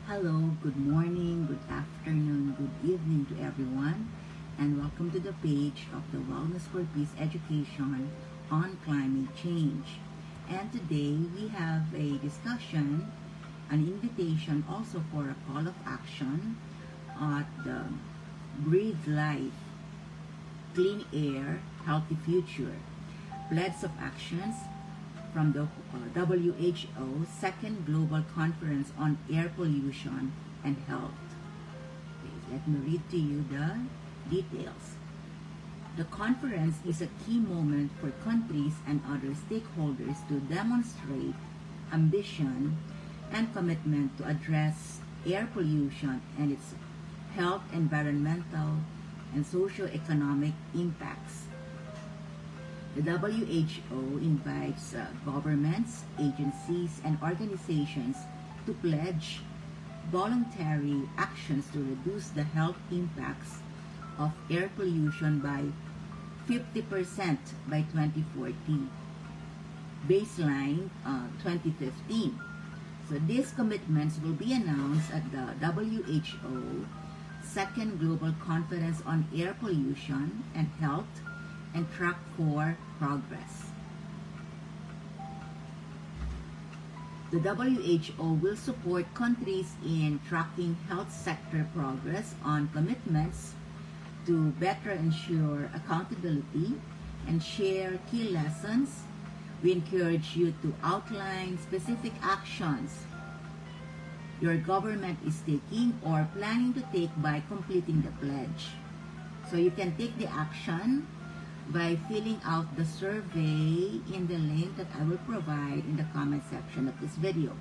Hello, good morning, good afternoon, good evening to everyone, and welcome to the page of the Wellness for Peace Education on climate change. And today we have a discussion, an invitation also for a call of action at the Breathe Life, Clean Air, Healthy Future, pledge of actions from the WHO Second Global Conference on Air Pollution and Health. Okay, let me read to you the details. The conference is a key moment for countries and other stakeholders to demonstrate ambition and commitment to address air pollution and its health, environmental, and socio-economic impacts. The WHO invites governments, agencies, and organizations to pledge voluntary actions to reduce the health impacts of air pollution by 50% by 2040, baseline 2015. So these commitments will be announced at the WHO Second Global Conference on Air Pollution and Health and track for progress. The WHO will support countries in tracking health sector progress on commitments to better ensure accountability and share key lessons. We encourage you to outline specific actions your government is taking or planning to take by completing the pledge. So you can take the action by filling out the survey in the link that I will provide in the comment section of this video.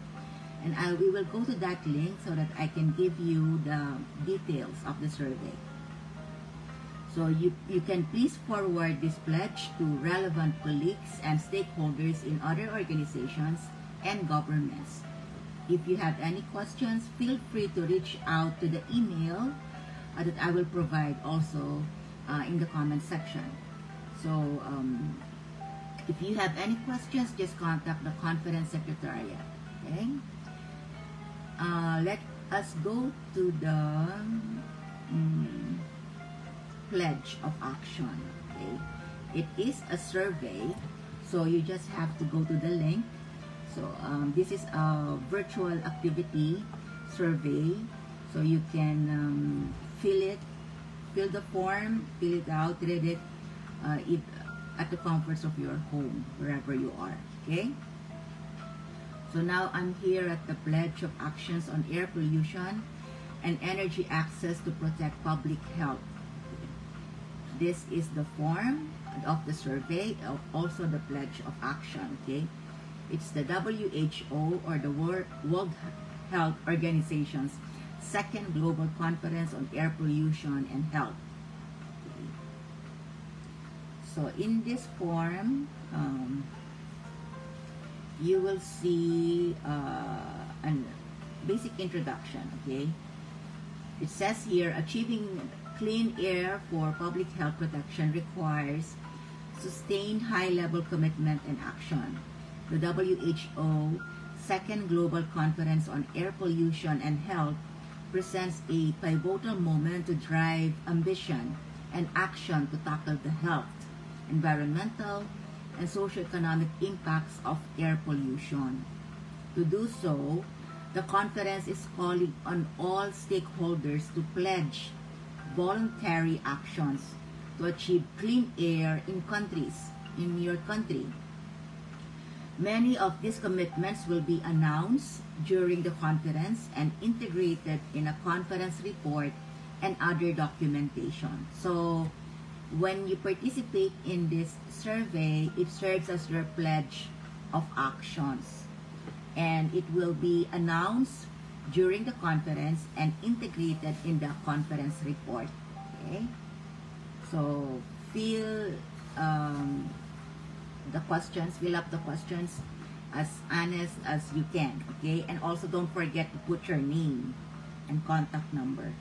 And we will go to that link so that I can give you the details of the survey. So you can please forward this pledge to relevant colleagues and stakeholders in other organizations and governments. If you have any questions, feel free to reach out to the email that I will provide also in the comment section. So, if you have any questions, just contact the conference secretariat. Okay. Let us go to the pledge of action. Okay. It is a survey, so you just have to go to the link. So, this is a virtual activity survey, so you can fill the form, fill it out, read it. At the comforts of your home, wherever you are. Okay. So now I'm here at the pledge of actions on air pollution and energy access to protect public health. This is the form of the survey, also the pledge of action. Okay. It's the WHO, or the World Health Organization's Second Global Conference on Air Pollution and Health. So in this form, you will see a basic introduction, okay? It says here, achieving clean air for public health protection requires sustained high-level commitment and action. The WHO Second Global Conference on Air Pollution and Health presents a pivotal moment to drive ambition and action to tackle the health, environmental, and socioeconomic impacts of air pollution. To do so, the conference is calling on all stakeholders to pledge voluntary actions to achieve clean air in your country. Many of these commitments will be announced during the conference and integrated in a conference report and other documentation. So, when you participate in this survey, it serves as your pledge of actions, and it will be announced during the conference and integrated in the conference report. Okay, so fill up the questions as honest as you can. Okay, and also don't forget to put your name and contact number.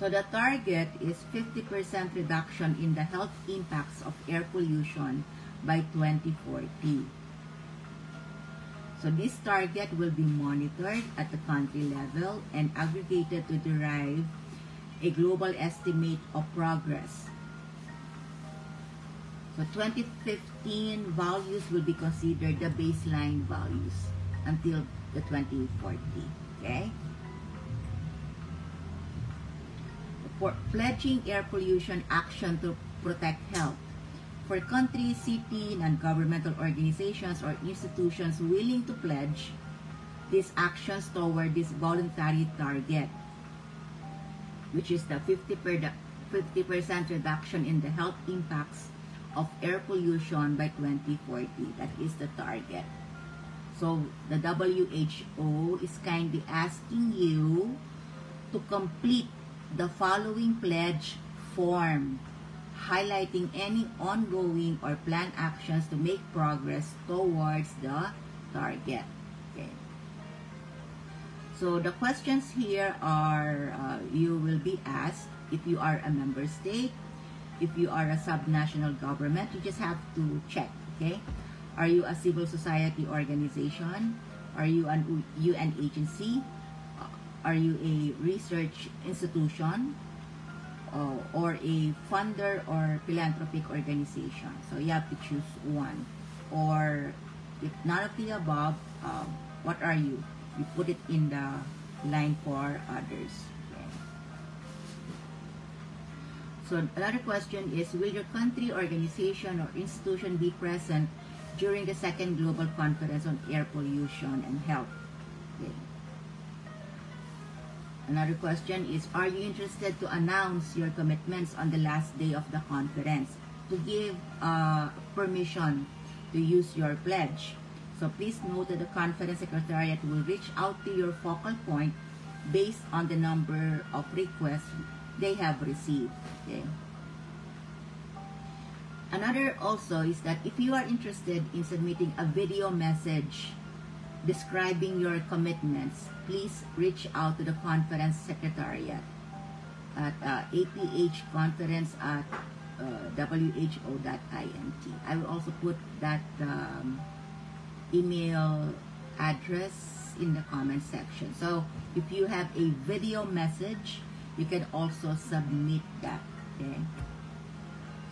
So the target is 50% reduction in the health impacts of air pollution by 2040. So this target will be monitored at the country level and aggregated to derive a global estimate of progress. So 2015 values will be considered the baseline values until the 2040. Okay? For pledging air pollution action to protect health. For countries, city, non-governmental organizations, or institutions willing to pledge these actions toward this voluntary target, which is the 50% reduction in the health impacts of air pollution by 2040. That is the target. So the WHO is kindly asking you to complete the following pledge form, highlighting any ongoing or planned actions to make progress towards the target. Okay. So the questions here are, you will be asked if you are a member state, if you are a subnational government, you just have to check, okay? Are you a civil society organization? Are you an UN agency? Are you a research institution? Or a funder or philanthropic organization? So you have to choose one. Or if none of the above, what are you? You put it in the line for others. Okay. So another question is, will your country, organization, or institution be present during the second Global Conference on Air Pollution and Health? Okay. Another question is, are you interested to announce your commitments on the last day of the conference to give permission to use your pledge? So please note that the conference secretariat will reach out to your focal point based on the number of requests they have received. Okay. Another also is that if you are interested in submitting a video message describing your commitments, please reach out to the conference secretariat at aph conference@who.int. I will also put that email address in the comment section. So if you have a video message, you can also submit that. Okay.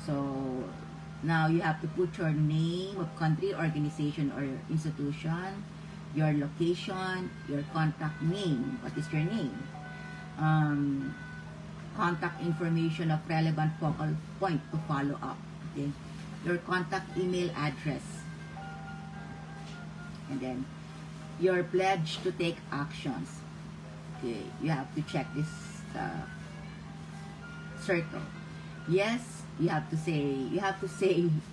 So now you have to put your name of country, organization, or institution, your location, your contact name. What is your name? Contact information of relevant focal point to follow up. Okay. Your contact email address. And then your pledge to take actions. Okay. You have to check this circle. Yes, you have to say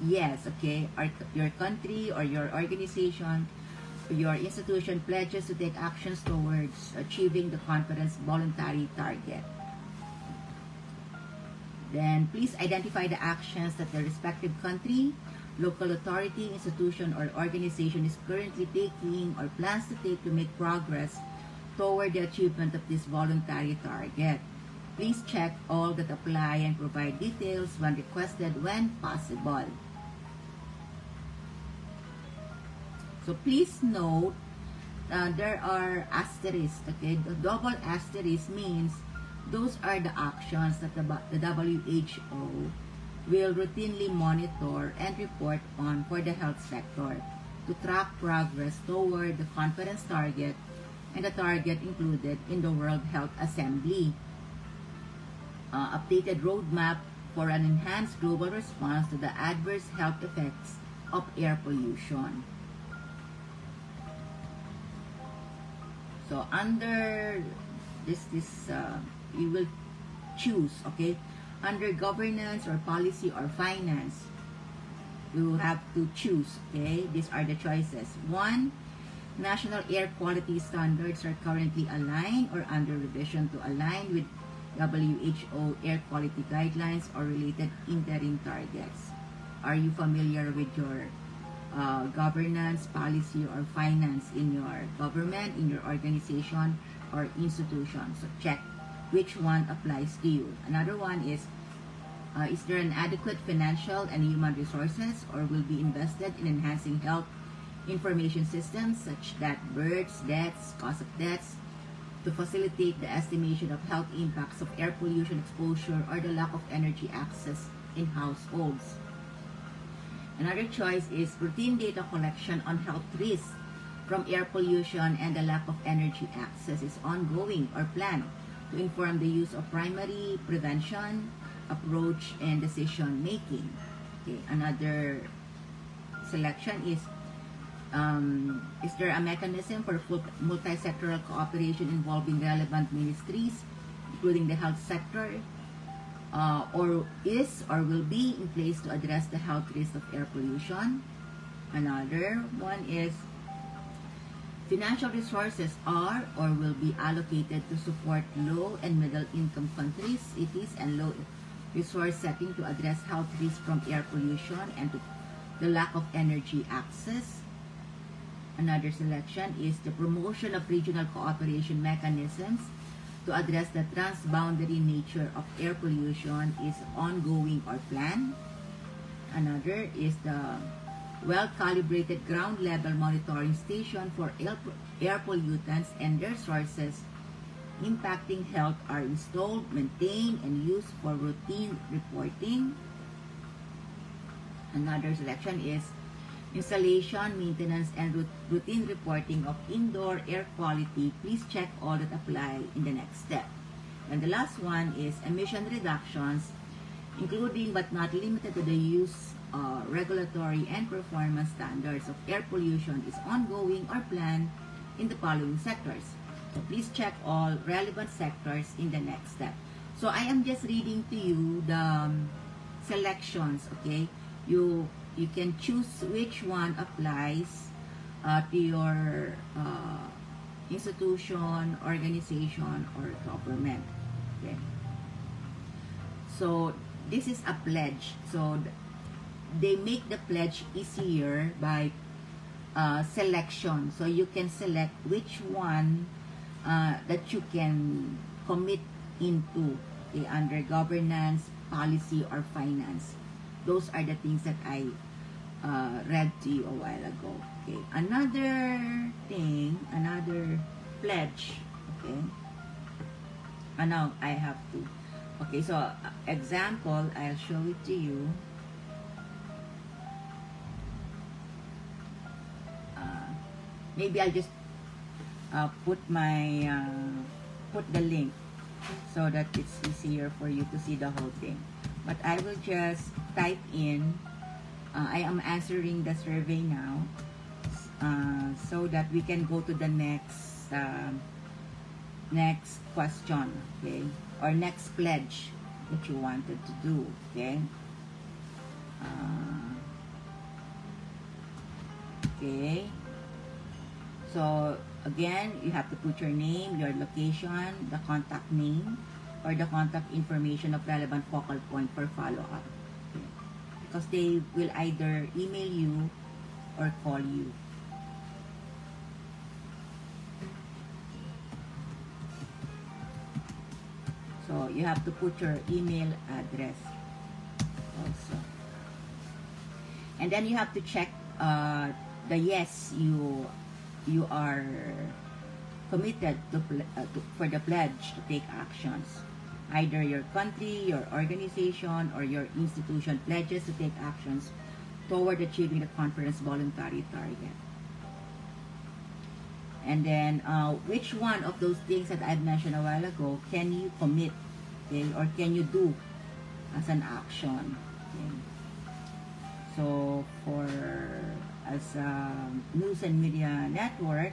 yes. Okay. Your country or your organization, your institution pledges to take actions towards achieving the conference voluntary target. Then please identify the actions that the respective country, local authority, institution, or organization is currently taking or plans to take to make progress toward the achievement of this voluntary target. Please check all that apply and provide details when requested when possible. So please note, there are asterisks. Okay, the double asterisk means those are the actions that the WHO will routinely monitor and report on for the health sector to track progress toward the conference target and the target included in the World Health Assembly. Updated roadmap for an enhanced global response to the adverse health effects of air pollution. So under this you will choose, okay, under governance or policy or finance, you have to choose, okay. These are the choices. 1, national air quality standards are currently aligned or under revision to align with WHO air quality guidelines or related interim targets. Are you familiar with your governance, policy, or finance in your government, in your organization, or institution? So check which one applies to you. Another one is there an adequate financial and human resources or will be invested in enhancing health information systems such that births, deaths, cause of deaths, to facilitate the estimation of health impacts of air pollution exposure or the lack of energy access in households. Another choice is routine data collection on health risks from air pollution and the lack of energy access is ongoing or planned to inform the use of primary prevention, approach, and decision making. Okay, another selection is there a mechanism for multi-sectoral cooperation involving relevant ministries, including the health sector, or is or will be in place to address the health risks of air pollution? Another one is financial resources are or will be allocated to support low and middle income countries, cities, and low resource setting to address health risks from air pollution and to the lack of energy access. Another selection is the promotion of regional cooperation mechanisms to address the transboundary nature of air pollution is ongoing or planned. Another is the well-calibrated ground-level monitoring station for air pollutants and their sources impacting health are installed, maintained, and used for routine reporting. Another selection is installation, maintenance, and routine reporting of indoor air quality. Please check all that apply in the next step. And the last one is emission reductions, including but not limited to the use, regulatory, and performance standards of air pollution is ongoing or planned in the following sectors. So please check all relevant sectors in the next step. So I am just reading to you the selections, okay? You can choose which one applies to your institution, organization, or government. Okay. So this is a pledge. So they make the pledge easier by selection. So you can select which one that you can commit into, okay, under governance, policy, or finance. Those are the things that I read to you a while ago. Okay. Another thing, another pledge. Okay. And now I have to. Okay. So example, I'll show it to you. Maybe I'll just put the link so that it's easier for you to see the whole thing. But I will just type in. I am answering the survey now, so that we can go to the next question, okay, or next pledge that you wanted to do, okay. Okay. So again, you have to put your name, your location, the contact name, or the contact information of relevant focal point for follow-up. Okay. Because they will either email you or call you. So you have to put your email address also. And then you have to check the yes, you are committed for the pledge to take actions. Either your country, your organization, or your institution pledges to take actions toward achieving the conference voluntary target. And then, which one of those things that I've mentioned a while ago can you commit, okay, or can you do as an action? Okay. So, as a news and media network,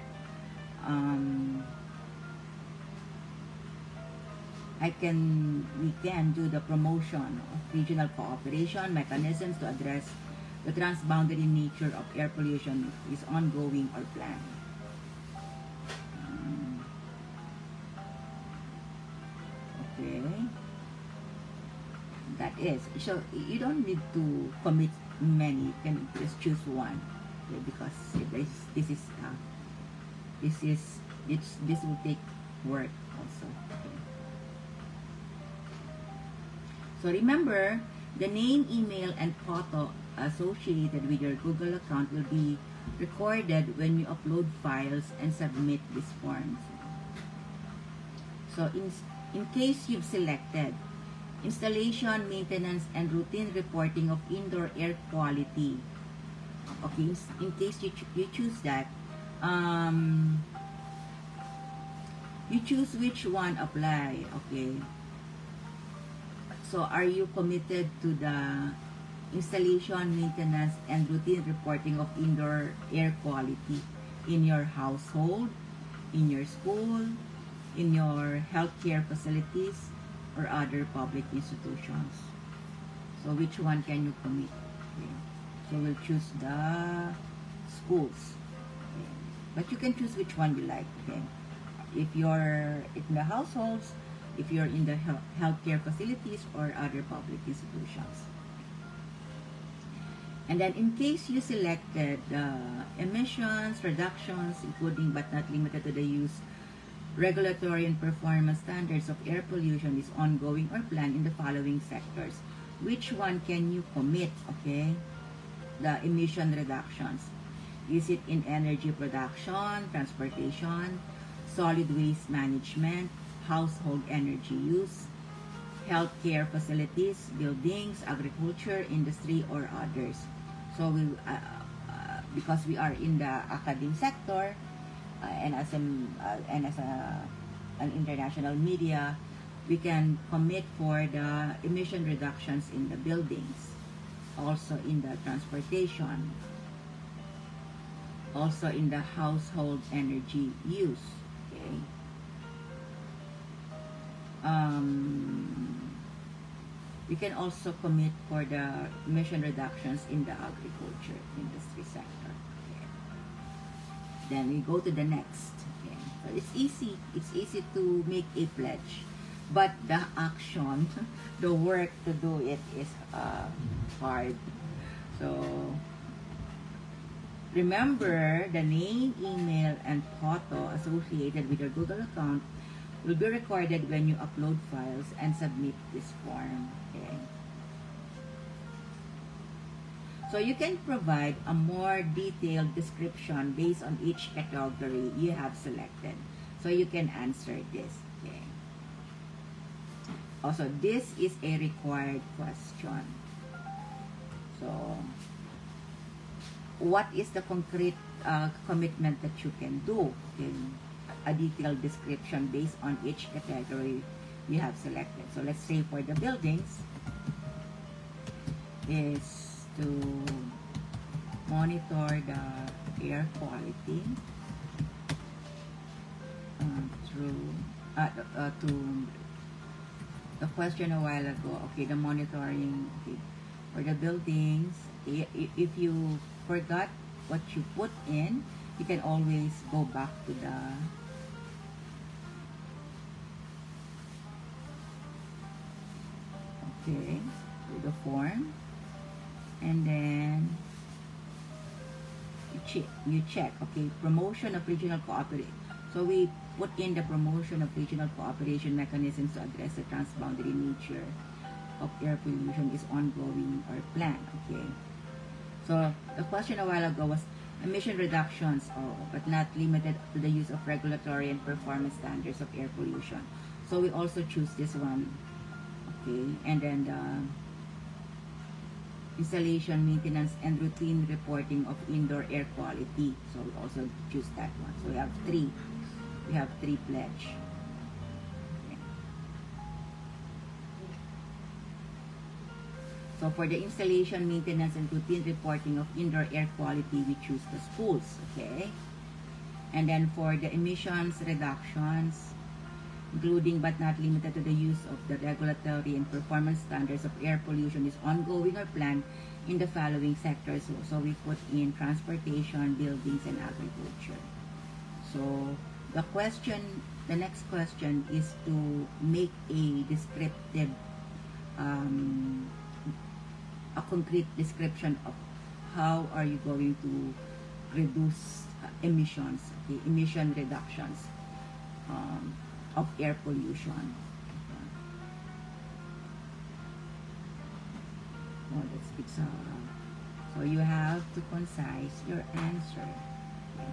we can do the promotion of regional cooperation mechanisms to address the transboundary nature of air pollution is ongoing or planned. Okay, that is, so you don't need to commit many, you can just choose one, okay, because this will take work also. Okay. So remember, the name, email, and photo associated with your Google account will be recorded when you upload files and submit these forms. So in case you've selected installation, maintenance, and routine reporting of indoor air quality, okay, in case you choose that, you choose which one apply, okay. So are you committed to the installation, maintenance, and routine reporting of indoor air quality in your household, in your school, in your healthcare facilities, or other public institutions? So which one can you commit? Okay. So we'll choose the schools. Okay. But you can choose which one you like. Okay. If you're in the households, if you're in the healthcare facilities or other public institutions. And then in case you selected emissions, reductions, including but not limited to the use, regulatory and performance standards of air pollution is ongoing or planned in the following sectors. Which one can you commit, okay? The emission reductions. Is it in energy production, transportation, solid waste management, household energy use, healthcare facilities, buildings, agriculture, industry, or others? So we, because we are in the academic sector, and as an international media, we can commit for the emission reductions in the buildings, also in the transportation, also in the household energy use. Okay. We can also commit for the emission reductions in the agriculture industry sector. Okay. Then we go to the next. Okay. So it's easy to make a pledge, but the action, the work to do it is hard. So remember, the name, email, and photo associated with your Google account will be recorded when you upload files and submit this form. Okay. So you can provide a more detailed description based on each category you have selected. So you can answer this. Okay. Also, this is a required question. So, what is the concrete commitment that you can do? Okay. A detailed description based on each category you have selected. So let's say for the buildings is to monitor the air quality through to the question a while ago. Okay, the monitoring. Okay, for the buildings, if you forgot what you put in, you can always go back to the to the form, and then you check. Okay, promotion of regional cooperation. So we put in the promotion of regional cooperation mechanisms to address the transboundary nature of air pollution is ongoing or planned. Okay, so the question a while ago was emission reductions, but not limited to the use of regulatory and performance standards of air pollution. So we also choose this one. Okay, and then the installation, maintenance, and routine reporting of indoor air quality. So we also choose that one. So we have three. We have three pledge. Okay. So for the installation, maintenance, and routine reporting of indoor air quality, we choose the schools. Okay, and then for the emissions reductions, including but not limited to the use of the regulatory and performance standards of air pollution is ongoing or planned in the following sectors. So we put in transportation, buildings, and agriculture. So the next question is to make a descriptive, a concrete description of how are you going to reduce emissions, okay, emission reductions of air pollution. Oh, it's So you have to concise your answer. Okay.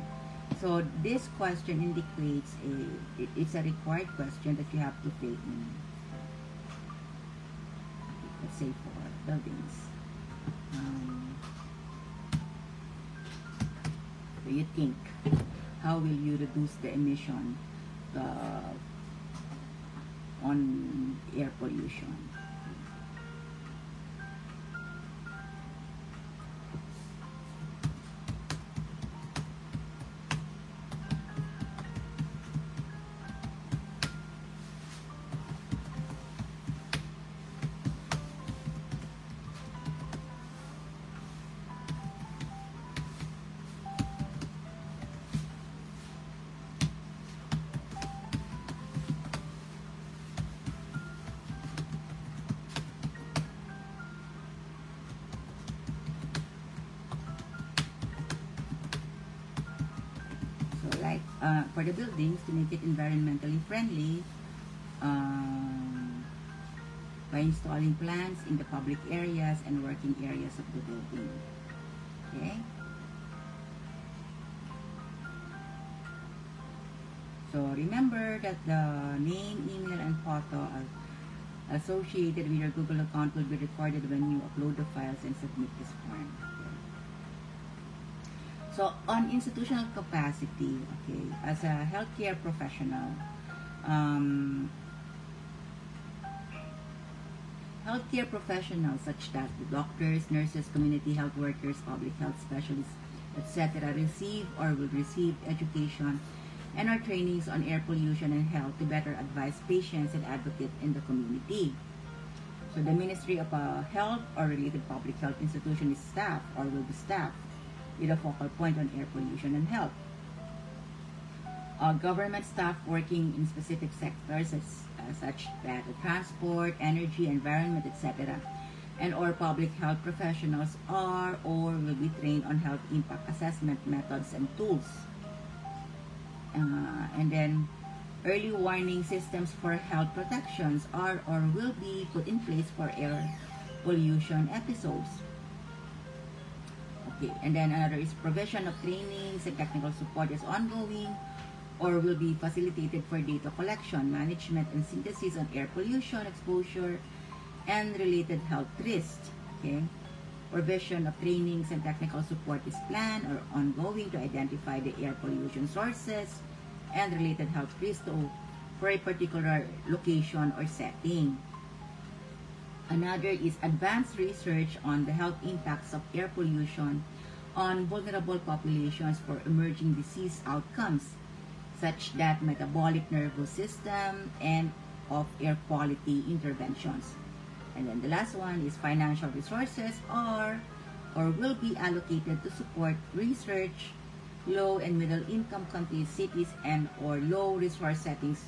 So this question indicates it's a required question that you have to fill in. Let's say for buildings. Do you think, how will you reduce the emission on air pollution? Like for the buildings, to make it environmentally friendly, by installing plants in the public areas and working areas of the building. Okay? So remember that the name, email, and photo associated with your Google account will be recorded when you upload the files and submit this form. So, on institutional capacity, okay, as a healthcare professional, healthcare professionals such as the doctors, nurses, community health workers, public health specialists, etc. receive or will receive education and or trainings on air pollution and health to better advise patients and advocate in the community. So, the Ministry of Health or related public health institution is staffed or will be staffed with a focal point on air pollution and health. Government staff working in specific sectors such as transport, energy, environment, etc. and or public health professionals are or will be trained on health impact assessment methods and tools. And then early warning systems for health protections are or will be put in place for air pollution episodes. Okay, and then another is provision of trainings and technical support is ongoing or will be facilitated for data collection, management, and synthesis on air pollution, exposure, and related health risks. Okay, provision of trainings and technical support is planned or ongoing to identify the air pollution sources and related health risks for a particular location or setting. Another is advanced research on the health impacts of air pollution on vulnerable populations for emerging disease outcomes, such that metabolic nervous system and of air quality interventions. And then the last one is financial resources are or will be allocated to support research, low and middle income countries, cities, and or low resource settings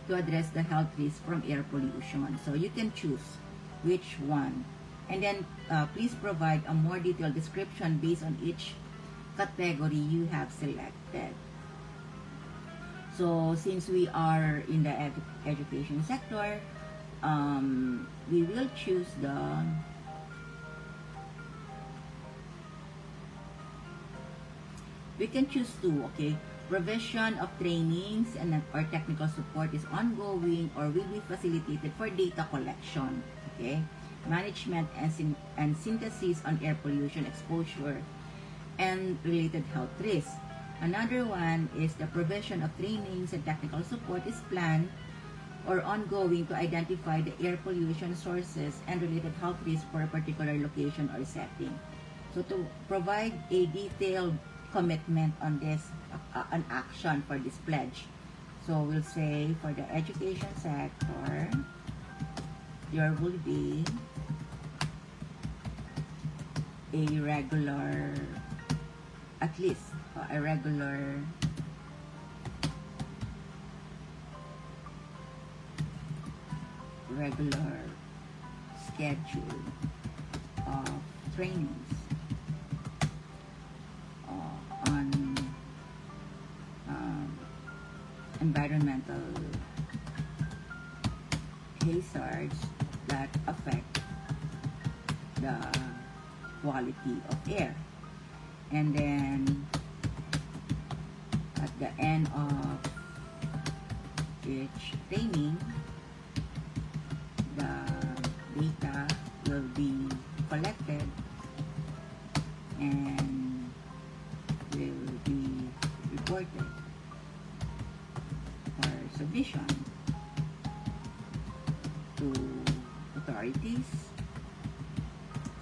to address the health risks from air pollution. So you can choose which one, and then please provide a more detailed description based on each category you have selected. So since we are in the education sector, we will choose we can choose two. Okay, provision of trainings and or technical support is ongoing or will be facilitated for data collection. Okay, management and synthesis on air pollution exposure and related health risks. Another one is the provision of trainings and technical support is planned or ongoing to identify the air pollution sources and related health risks for a particular location or setting. So to provide a detailed commitment on this, an action for this pledge. So we'll say for the education sector, there will be a regular, at least a regular schedule of trainings on environmental hazards that affect the quality of air. And then at the end of each training, the data will be collected and will be reported for submission to authorities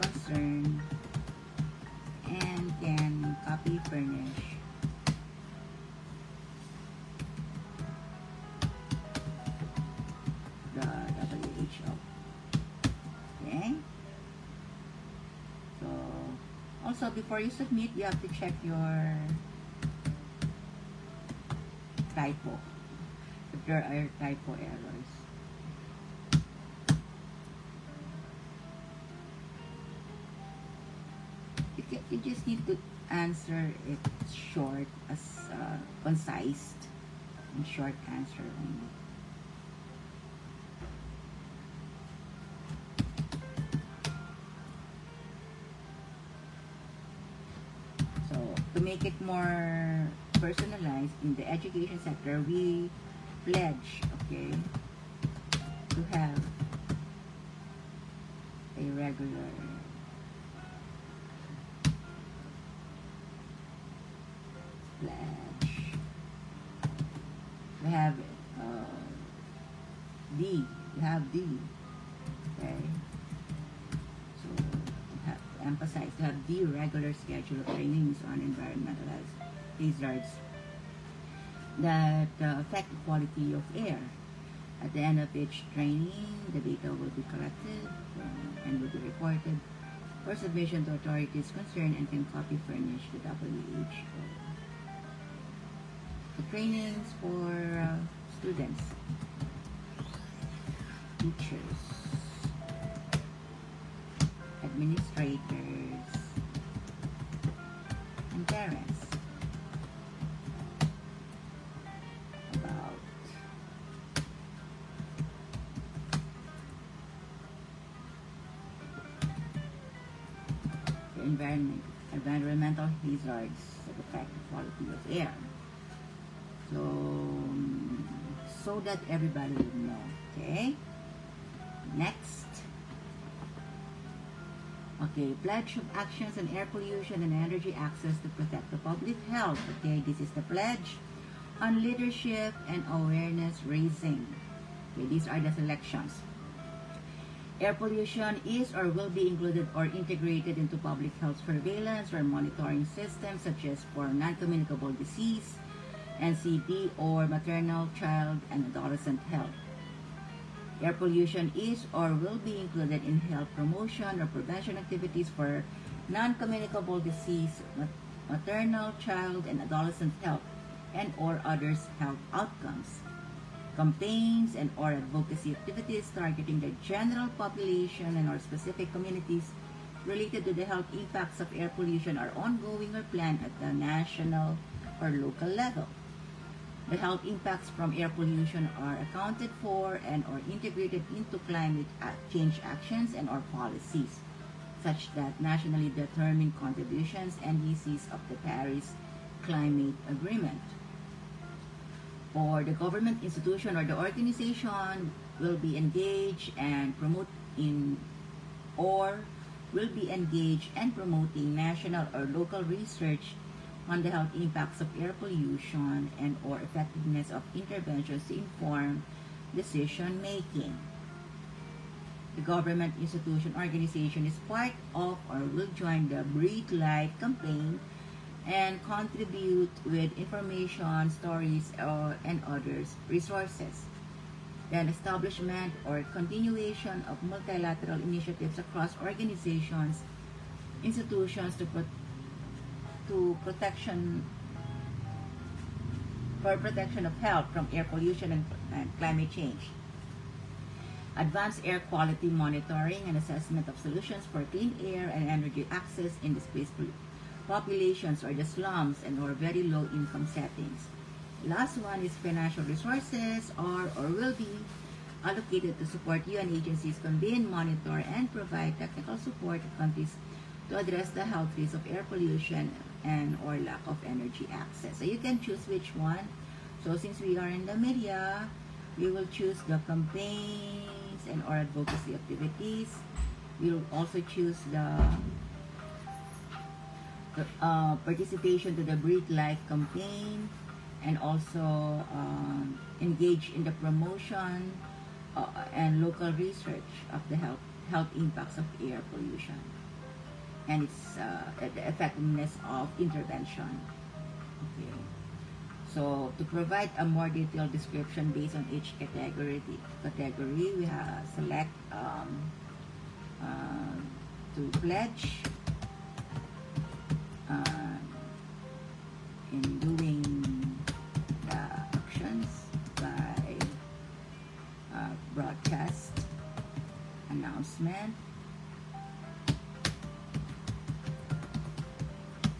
concerned and can copy furnish the WHO. Okay? So, also before you submit, you have to check your typo. If there are typo errors. You just need to answer it short, as concise, and short answer only. So, to make it more personalized in the education sector, we pledge, okay, to have a regular pledge. We have D. We have D. Okay. So we have to emphasize to have D regular schedule of trainings on environmental hazards that affect the quality of air. At the end of each training, the data will be collected and will be reported for submission to authorities concerned and can copy furnish the WHO. The trainings for students, teachers, administrators, and parents about the environmental hazards that affect the quality of air. So that everybody will know. Okay. Next. Okay, pledge of actions on air pollution and energy access to protect the public health. Okay, this is the pledge on leadership and awareness raising. Okay, these are the selections. Air pollution is or will be included or integrated into public health surveillance or monitoring systems such as for non-communicable disease, NCD, or maternal, child, and adolescent health. Air pollution is or will be included in health promotion or prevention activities for non-communicable disease, maternal, child, and adolescent health, and or others health outcomes. Campaigns and or advocacy activities targeting the general population and or specific communities related to the health impacts of air pollution are ongoing or planned at the national or local level. The health impacts from air pollution are accounted for and or integrated into climate change actions and or policies, such that nationally determined contributions and NDCs of the Paris Climate Agreement. Or the government institution or the organization will be engaged and promoting national or local research on the health impacts of air pollution and or effectiveness of interventions to inform decision making. The government institution organization is part of or will join the Breathe Life campaign and contribute with information, stories, and other resources. Then establishment or continuation of multilateral initiatives across organizations, institutions for protection of health from air pollution and climate change. Advanced air quality monitoring and assessment of solutions for clean air and energy access in displaced populations or the slums and or very low income settings. Last one is financial resources or will be allocated to support UN agencies convene, monitor, and provide technical support to countries to address the health risks of air pollution and or lack of energy access. So you can choose which one. So since we are in the media, we will choose the campaigns and or advocacy activities. We will also choose the participation to the Breathe Life campaign, and also engage in the promotion and local research of the health impacts of air pollution and its the effectiveness of intervention. Okay. So to provide a more detailed description based on each category, we have select to pledge in doing the actions by broadcast, announcement,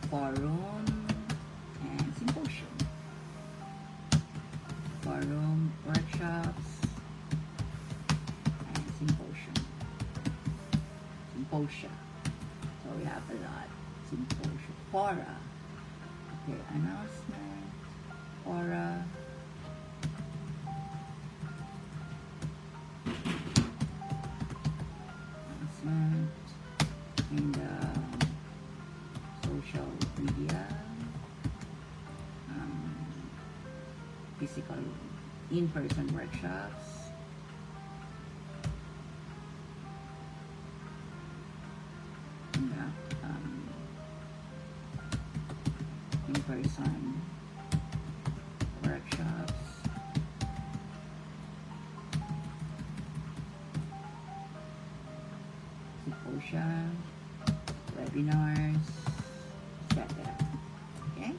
forum, and symposium. Forum, workshops, and symposium. Symposia. So we have a lot. Symposium. Fora. Okay, announcement. Fora. Announcement in the social media. Physical in-person workshops, in-person workshops, symposia, webinars, etc. Okay.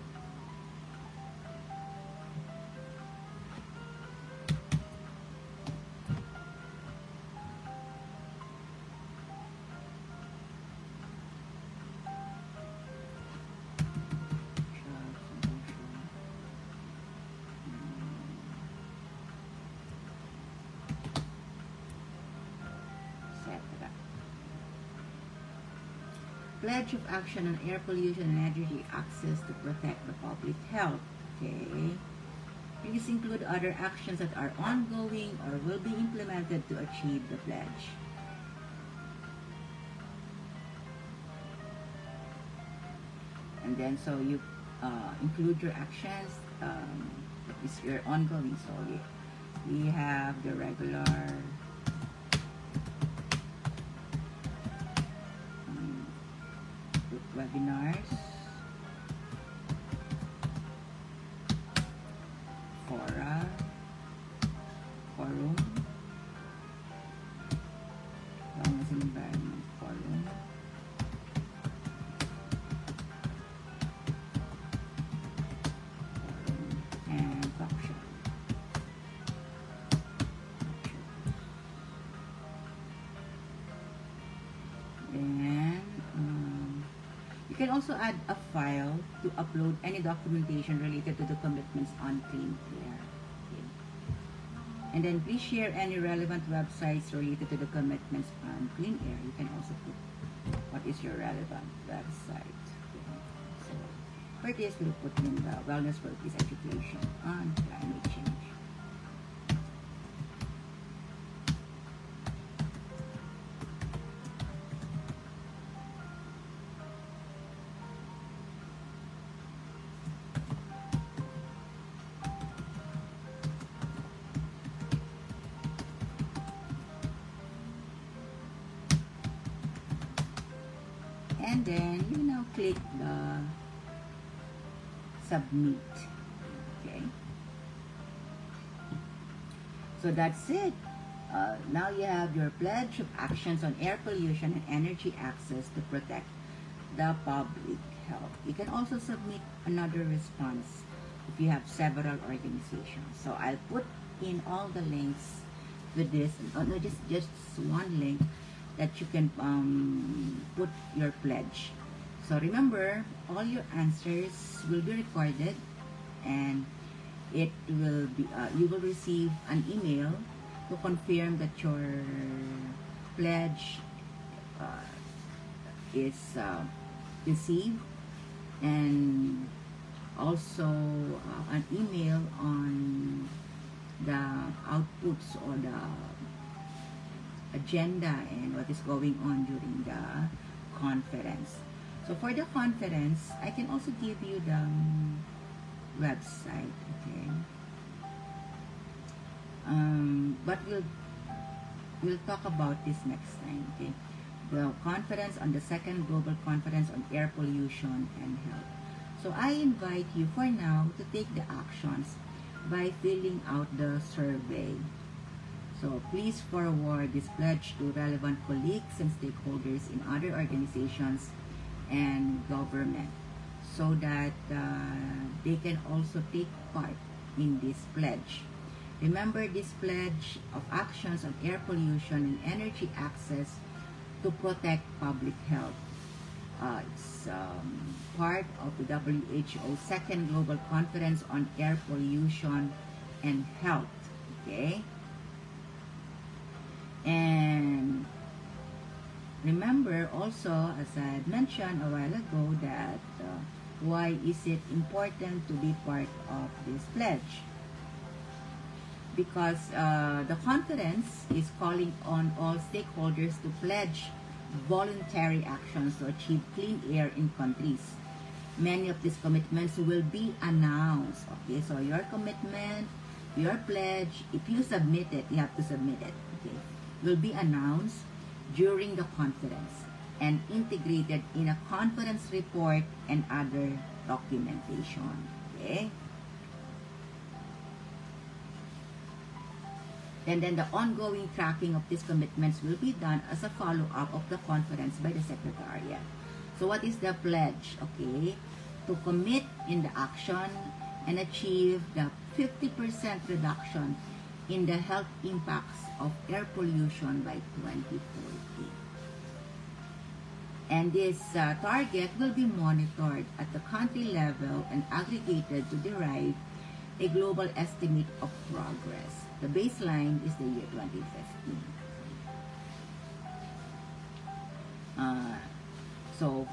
Pledge of action on air pollution and energy access to protect the public health. Okay. Please include other actions that are ongoing or will be implemented to achieve the pledge. And then so you include your actions. Is your ongoing. So we have the regular webinars, fora, forum, wellness and environment forum, and talk show. Then you can also add a file to upload any documentation related to the commitments on clean air. Okay. And then please share any relevant websites related to the commitments on clean air. You can also put what is your relevant website. Okay. So for this, we'll put in the Wellness Workplace Education on climate change. And then you now click the submit. Okay. So that's it. Now you have your pledge of actions on air pollution and energy access to protect the public health. You can also submit another response if you have several organizations. So I'll put in all the links to this. No, just one link that you can put your pledge. So remember, all your answers will be recorded, and it will be you will receive an email to confirm that your pledge is received, and also an email on the outputs or the agenda and what is going on during the conference. So for the conference, I can also give you the website, okay? But we'll talk about this next time, okay? The conference on the second global conference on air pollution and health. So I invite you for now to take the actions by filling out the survey. So please forward this pledge to relevant colleagues and stakeholders in other organizations and government so that they can also take part in this pledge. Remember, this pledge of actions on air pollution and energy access to protect public health. It's part of the WHO Second Global Conference on Air Pollution and Health. Okay? And remember also, as I had mentioned a while ago, that why is it important to be part of this pledge? Because the conference is calling on all stakeholders to pledge voluntary actions to achieve clean air in countries. Many of these commitments will be announced. Okay, so your commitment, your pledge, if you submit it, you have to submit it. Okay, will be announced during the conference and integrated in a conference report and other documentation. Okay. And then the ongoing tracking of these commitments will be done as a follow-up of the conference by the Secretariat. So what is the pledge? Okay, to commit in the action and achieve the 50% reduction in the health impacts of air pollution by 2040. And this target will be monitored at the country level and aggregated to derive a global estimate of progress. The baseline is the year 2015. So,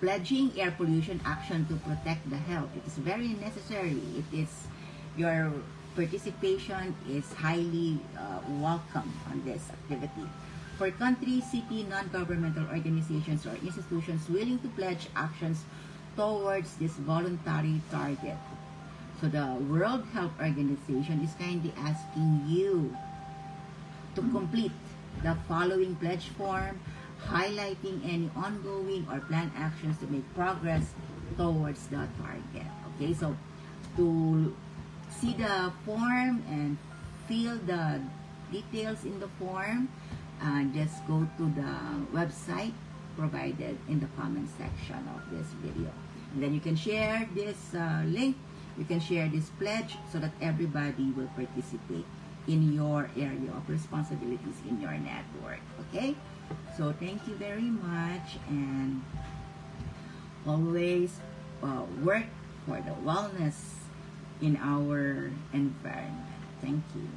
pledging air pollution action to protect the health, it is very necessary. It is, your participation is highly welcome on this activity. For countries, city, non-governmental organizations, or institutions willing to pledge actions towards this voluntary target. So the World Health Organization is kindly asking you to complete the following pledge form, highlighting any ongoing or planned actions to make progress towards the target. Okay, so to see the form and fill the details in the form, just go to the website provided in the comment section of this video. And then you can share this link, you can share this pledge so that everybody will participate in your area of responsibilities in your network. Okay? So thank you very much, and always work for the wellness in our environment. Thank you.